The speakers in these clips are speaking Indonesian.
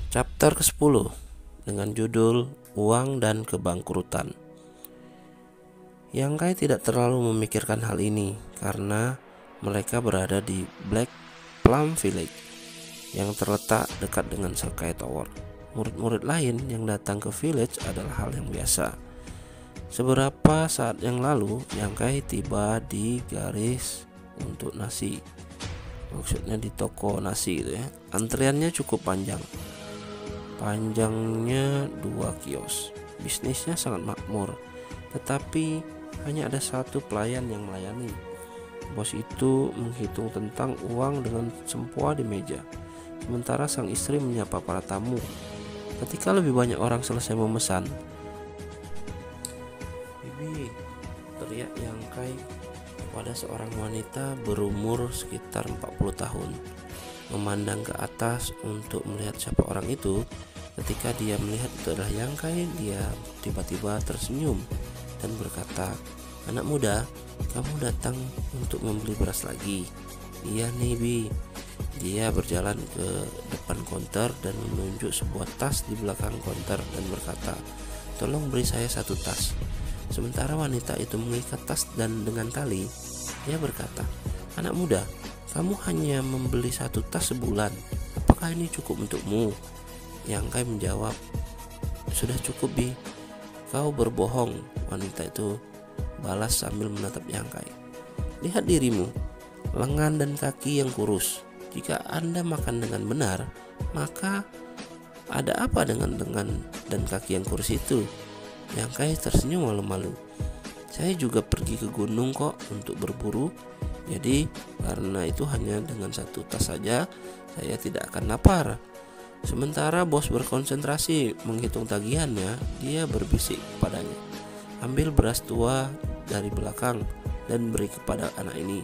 Chapter ke-10 dengan judul Uang dan Kebangkrutan. Yang Kai tidak terlalu memikirkan hal ini karena mereka berada di Black Plum Village yang terletak dekat dengan Sky Tower. Murid-murid lain yang datang ke village adalah hal yang biasa. Beberapa saat yang lalu, Yang Kai tiba di garis untuk nasi. Maksudnya di toko nasi itu ya. Antriannya cukup panjang. Panjangnya 2 kios. Bisnisnya sangat makmur, tetapi hanya ada satu pelayan yang melayani. Bos itu menghitung tentang uang dengan sempoa di meja, sementara sang istri menyapa para tamu. Ketika lebih banyak orang selesai memesan, "Bibi," teriak Yang Kai kepada seorang wanita berumur sekitar 40 tahun. Memandang ke atas untuk melihat siapa orang itu. Ketika dia melihat itu adalah Yang Kai, dia tiba-tiba tersenyum dan berkata, "Anak muda, kamu datang untuk membeli beras lagi?" "Iya nih, Bi." Dia berjalan ke depan konter dan menunjuk sebuah tas di belakang konter dan berkata, "Tolong beri saya 1 tas." Sementara wanita itu mengikat tas dan dengan tali, dia berkata, "Anak muda, kamu hanya membeli 1 tas sebulan. Apakah ini cukup untukmu?" Yang Kai menjawab, "Sudah cukup, Bi." "Kau berbohong," wanita itu balas sambil menatap Yang Kai. "Lihat dirimu, lengan dan kaki yang kurus. Jika Anda makan dengan benar, maka ada apa dengan lengan dan kaki yang kurus itu?" Yang Kai tersenyum malu-malu. "Saya juga pergi ke gunung kok untuk berburu. Jadi karena itu hanya dengan 1 tas saja saya tidak akan lapar." Sementara bos berkonsentrasi menghitung tagihannya, dia berbisik padanya, "Ambil beras tua dari belakang dan beri kepada anak ini."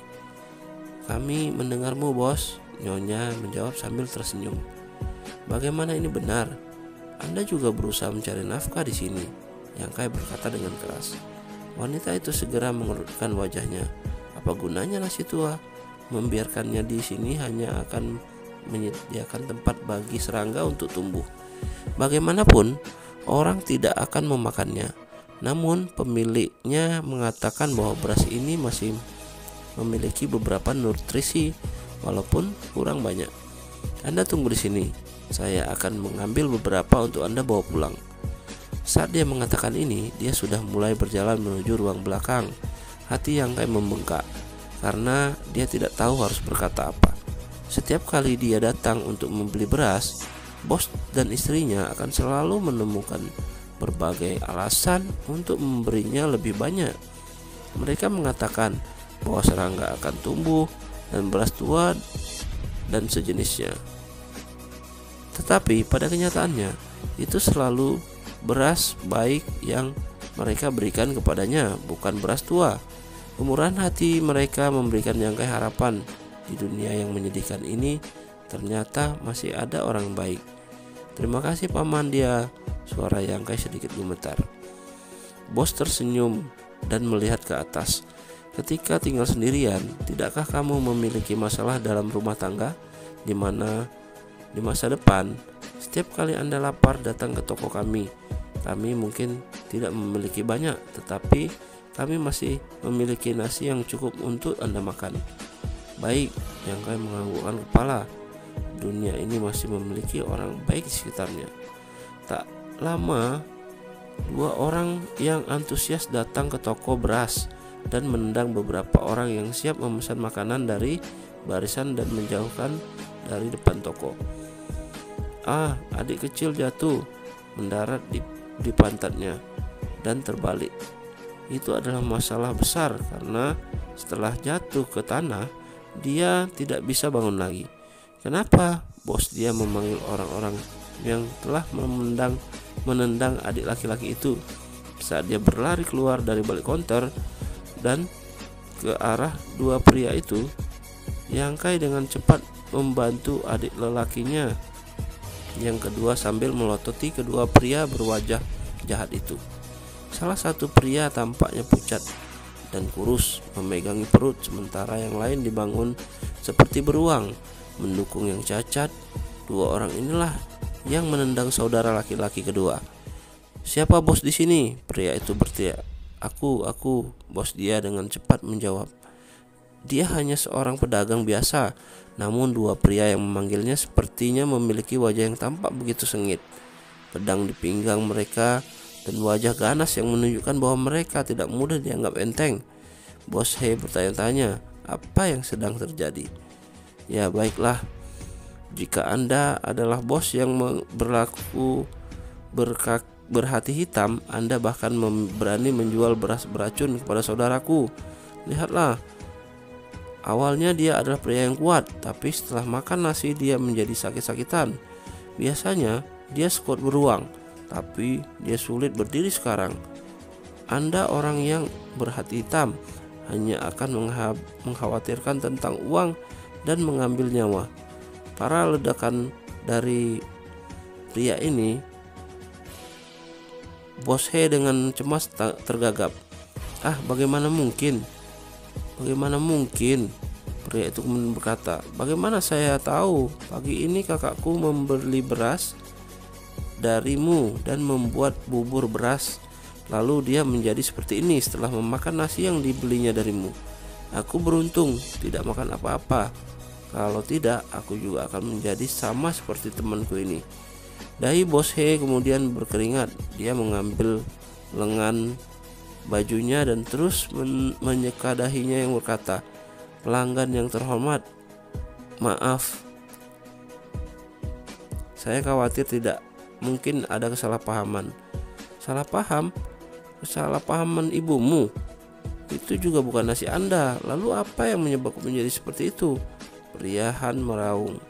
"Kami mendengarmu, bos," Nyonya menjawab sambil tersenyum. "Bagaimana ini benar? Anda juga berusaha mencari nafkah di sini," Yang Kai berkata dengan keras. Wanita itu segera mengerutkan wajahnya. "Apa gunanya nasi tua? Membiarkannya di sini hanya akan menyediakan tempat bagi serangga untuk tumbuh. Bagaimanapun, orang tidak akan memakannya. Namun pemiliknya mengatakan bahwa beras ini masih memiliki beberapa nutrisi walaupun kurang banyak. Anda tunggu di sini. Saya akan mengambil beberapa untuk Anda bawa pulang." Saat dia mengatakan ini, dia sudah mulai berjalan menuju ruang belakang. Hati Yang Kai membengkak karena dia tidak tahu harus berkata apa. Setiap kali dia datang untuk membeli beras, bos dan istrinya akan selalu menemukan berbagai alasan untuk memberinya lebih banyak. Mereka mengatakan bahwa serangga akan tumbuh dan beras tua dan sejenisnya. Tetapi pada kenyataannya, itu selalu beras baik yang mereka berikan kepadanya, bukan beras tua. Kemurahan hati mereka memberikan Yang Kai harapan. Di dunia yang menyedihkan ini, ternyata masih ada orang baik. "Terima kasih, Paman," dia. Suara Yang Kai sedikit gemetar. Bos tersenyum dan melihat ke atas. "Ketika tinggal sendirian, tidakkah kamu memiliki masalah dalam rumah tangga? Di mana di masa depan, setiap kali Anda lapar datang ke toko kami. Kami mungkin tidak memiliki banyak, tetapi kami masih memiliki nasi yang cukup untuk Anda makan." "Baik," Yang Kai menganggukkan kepala. Dunia ini masih memiliki orang baik di sekitarnya. Tak lama, 2 orang yang antusias datang ke toko beras dan menendang beberapa orang yang siap memesan makanan dari barisan dan menjauhkan dari depan toko. Adik kecil jatuh, mendarat di pantatnya dan terbalik. Itu adalah masalah besar karena setelah jatuh ke tanah, dia tidak bisa bangun lagi. "Kenapa?" Bos dia memanggil orang-orang yang telah menendang adik laki-laki itu. Saat dia berlari keluar dari balik konter dan ke arah 2 pria itu, Yang Kai dengan cepat membantu adik lelakinya yang kedua sambil melototi kedua pria berwajah jahat itu. Salah satu pria tampaknya pucat dan kurus, memegangi perut, sementara yang lain dibangun seperti beruang, mendukung yang cacat. 2 orang inilah yang menendang saudara laki-laki kedua. "Siapa bos di sini?" Pria itu berteriak. Aku," bos dia dengan cepat menjawab. Dia hanya seorang pedagang biasa, namun dua pria yang memanggilnya sepertinya memiliki wajah yang tampak begitu sengit. Pedang di pinggang mereka dan wajah ganas yang menunjukkan bahwa mereka tidak mudah dianggap enteng. Bos He bertanya-tanya, apa yang sedang terjadi? "Ya baiklah, jika Anda adalah bos yang berlaku berhati hitam, Anda bahkan berani menjual beras beracun kepada saudaraku. Lihatlah, awalnya dia adalah pria yang kuat, tapi setelah makan nasi dia menjadi sakit-sakitan. Biasanya dia sekuat beruang, tapi dia sulit berdiri sekarang. Anda orang yang berhati hitam hanya akan mengkhawatirkan tentang uang dan mengambil nyawa." Para ledakan dari pria ini, Bos He dengan cemas tergagap. Bagaimana mungkin? Bagaimana mungkin?" Pria itu kemudian berkata, "Bagaimana saya tahu? Pagi ini kakakku membeli beras darimu dan membuat bubur beras. Lalu dia menjadi seperti ini setelah memakan nasi yang dibelinya darimu. Aku beruntung tidak makan apa-apa. Kalau tidak, aku juga akan menjadi sama seperti temanku ini." Dahi Bos He kemudian berkeringat. Dia mengambil lengan bajunya dan terus menyeka dahinya yang berkata, "Pelanggan yang terhormat, maaf. Saya khawatir tidak mungkin ada kesalahpahaman." "Salah paham? Kesalahpahaman ibumu? Itu juga bukan nasi Anda. Lalu apa yang menyebabkan menjadi seperti itu?" Pria Han meraung.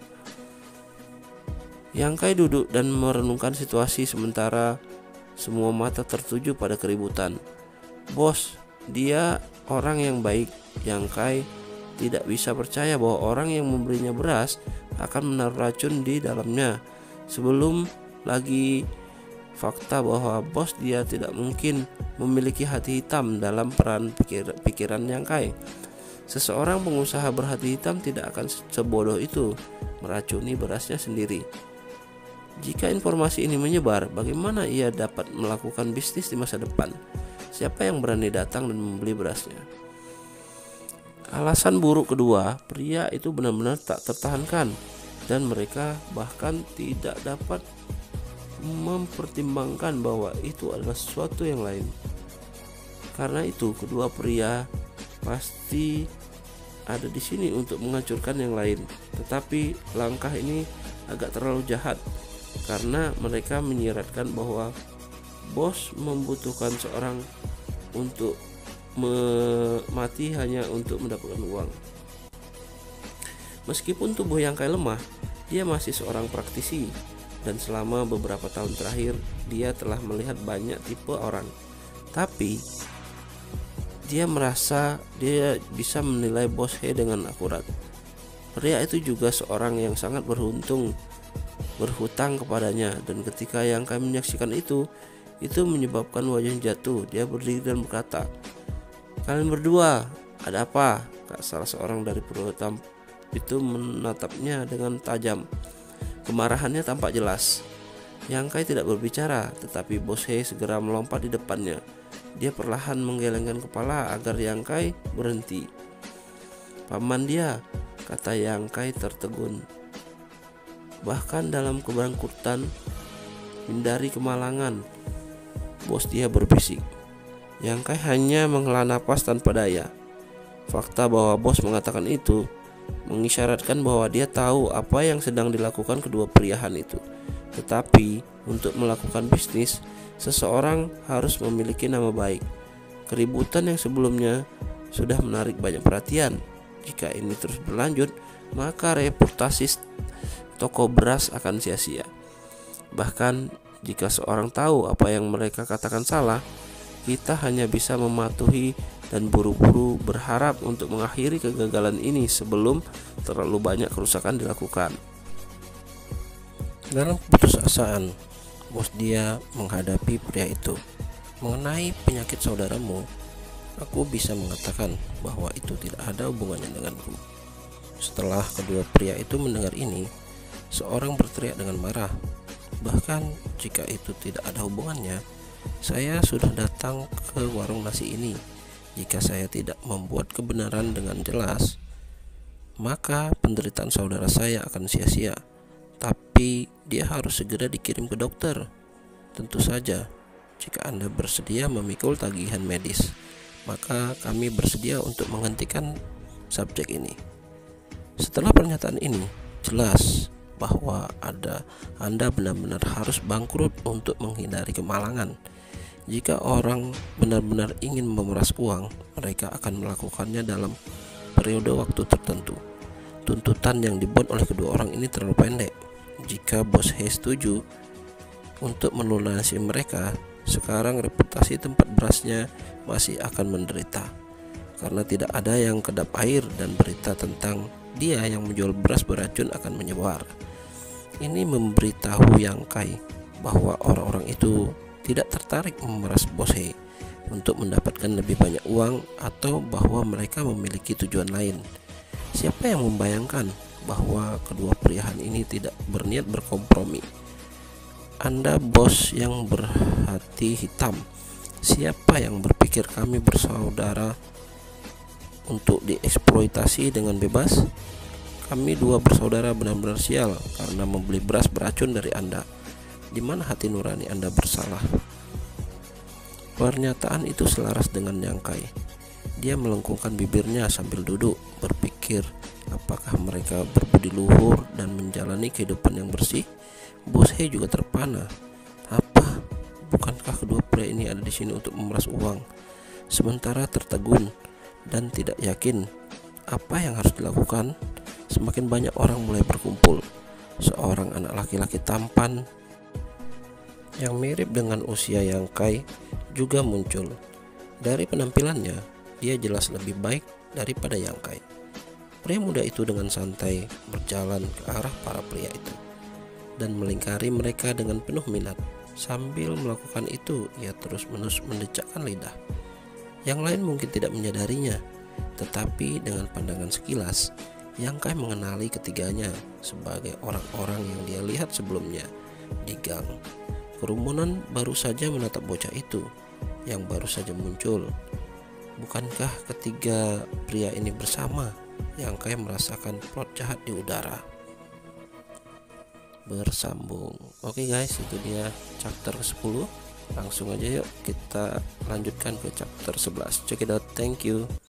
Yang Kai duduk dan merenungkan situasi sementara semua mata tertuju pada keributan. "Bos, dia orang yang baik." Yang Kai tidak bisa percaya bahwa orang yang memberinya beras akan menaruh racun di dalamnya. Sebelum lagi fakta bahwa bos dia tidak mungkin memiliki hati hitam dalam peran pikiran Yang Kai. Seseorang pengusaha berhati hitam tidak akan sebodoh itu meracuni berasnya sendiri. Jika informasi ini menyebar, bagaimana ia dapat melakukan bisnis di masa depan? Siapa yang berani datang dan membeli berasnya? Alasan buruk kedua, pria itu benar-benar tak tertahankan, dan mereka bahkan tidak dapat mempertimbangkan bahwa itu adalah sesuatu yang lain. Karena itu, kedua pria pasti ada di sini untuk menghancurkan yang lain. Tetapi langkah ini agak terlalu jahat, karena mereka menyiratkan bahwa bos membutuhkan seorang untuk mati hanya untuk mendapatkan uang. Meskipun tubuh Yang Kai lemah, dia masih seorang praktisi, dan selama beberapa tahun terakhir dia telah melihat banyak tipe orang. Tapi dia merasa dia bisa menilai Bos He dengan akurat. Pria itu juga seorang yang sangat berhutang kepadanya, dan ketika Yang Kai menyaksikan itu menyebabkan wajahnya jatuh. Dia berdiri dan berkata, "Kalian berdua, ada apa?" Salah seorang dari berhutang itu menatapnya dengan tajam. Kemarahannya tampak jelas. Yang Kai tidak berbicara, tetapi Bos He segera melompat di depannya. Dia perlahan menggelengkan kepala agar Yang Kai berhenti. "Paman dia," kata Yang Kai tertegun. "Bahkan dalam kebangkrutan, hindari kemalangan," bos dia berbisik. Yang Kai hanya menghela napas tanpa daya. Fakta bahwa bos mengatakan itu mengisyaratkan bahwa dia tahu apa yang sedang dilakukan kedua pria Han itu. Tetapi untuk melakukan bisnis, seseorang harus memiliki nama baik. Keributan yang sebelumnya sudah menarik banyak perhatian. Jika ini terus berlanjut, maka reputasi toko beras akan sia-sia. Bahkan jika seorang tahu apa yang mereka katakan salah, kita hanya bisa mematuhi dan buru-buru berharap untuk mengakhiri kegagalan ini sebelum terlalu banyak kerusakan dilakukan. Dalam keputusasaan, bos dia menghadapi pria itu. "Mengenai penyakit saudaramu, aku bisa mengatakan bahwa itu tidak ada hubungannya denganku." Setelah kedua pria itu mendengar ini, seorang berteriak dengan marah, Bahkan jika itu tidak ada hubungannya, saya sudah datang ke warung nasi ini. Jika saya tidak membuat kebenaran dengan jelas, maka penderitaan saudara saya akan sia-sia. Tapi dia harus segera dikirim ke dokter. Tentu saja, jika Anda bersedia memikul tagihan medis, maka kami bersedia untuk menghentikan subjek ini. Setelah pernyataan ini, jelas bahwa Anda benar-benar harus bangkrut untuk menghindari kemalangan. Jika orang benar-benar ingin memeras uang, mereka akan melakukannya dalam periode waktu tertentu. Tuntutan yang dibuat oleh kedua orang ini terlalu pendek. Jika bos He setuju untuk melunasi mereka, sekarang reputasi tempat berasnya masih akan menderita, karena tidak ada yang kedap air dan berita tentang dia yang menjual beras beracun akan menyebar. Ini memberitahu Yang Kai bahwa orang-orang itu tidak tertarik memeras bos He untuk mendapatkan lebih banyak uang, atau bahwa mereka memiliki tujuan lain. Siapa yang membayangkan bahwa kedua pilihan ini tidak berniat berkompromi? Anda bos yang berhati hitam, siapa yang berpikir kami bersaudara untuk dieksploitasi dengan bebas? Kami dua bersaudara benar-benar sial karena membeli beras beracun dari Anda. Di mana hati nurani Anda bersalah? Pernyataan itu selaras dengan Yang Kai. Dia melengkungkan bibirnya sambil duduk, berpikir, apakah mereka berbudi luhur dan menjalani kehidupan yang bersih? Bos He juga terpana. Apa? Bukankah kedua pria ini ada di sini untuk memeras uang? Sementara tertegun dan tidak yakin apa yang harus dilakukan, semakin banyak orang mulai berkumpul. Seorang anak laki-laki tampan yang mirip dengan usia Yang Kai juga muncul. Dari penampilannya, dia jelas lebih baik daripada Yang Kai. Pria muda itu dengan santai berjalan ke arah para pria itu dan melingkari mereka dengan penuh minat. Sambil melakukan itu, ia terus-menerus mendecakkan lidah. Yang lain mungkin tidak menyadarinya, tetapi dengan pandangan sekilas, Yang Kai mengenali ketiganya sebagai orang-orang yang dia lihat sebelumnya di gang. Kerumunan baru saja menatap bocah itu yang baru saja muncul. Bukankah ketiga pria ini bersama? Yang Kai merasakan plot jahat di udara. Bersambung. Oke guys, itu dia chapter ke-10. Langsung aja yuk kita lanjutkan ke chapter 11. Check it out. Thank you.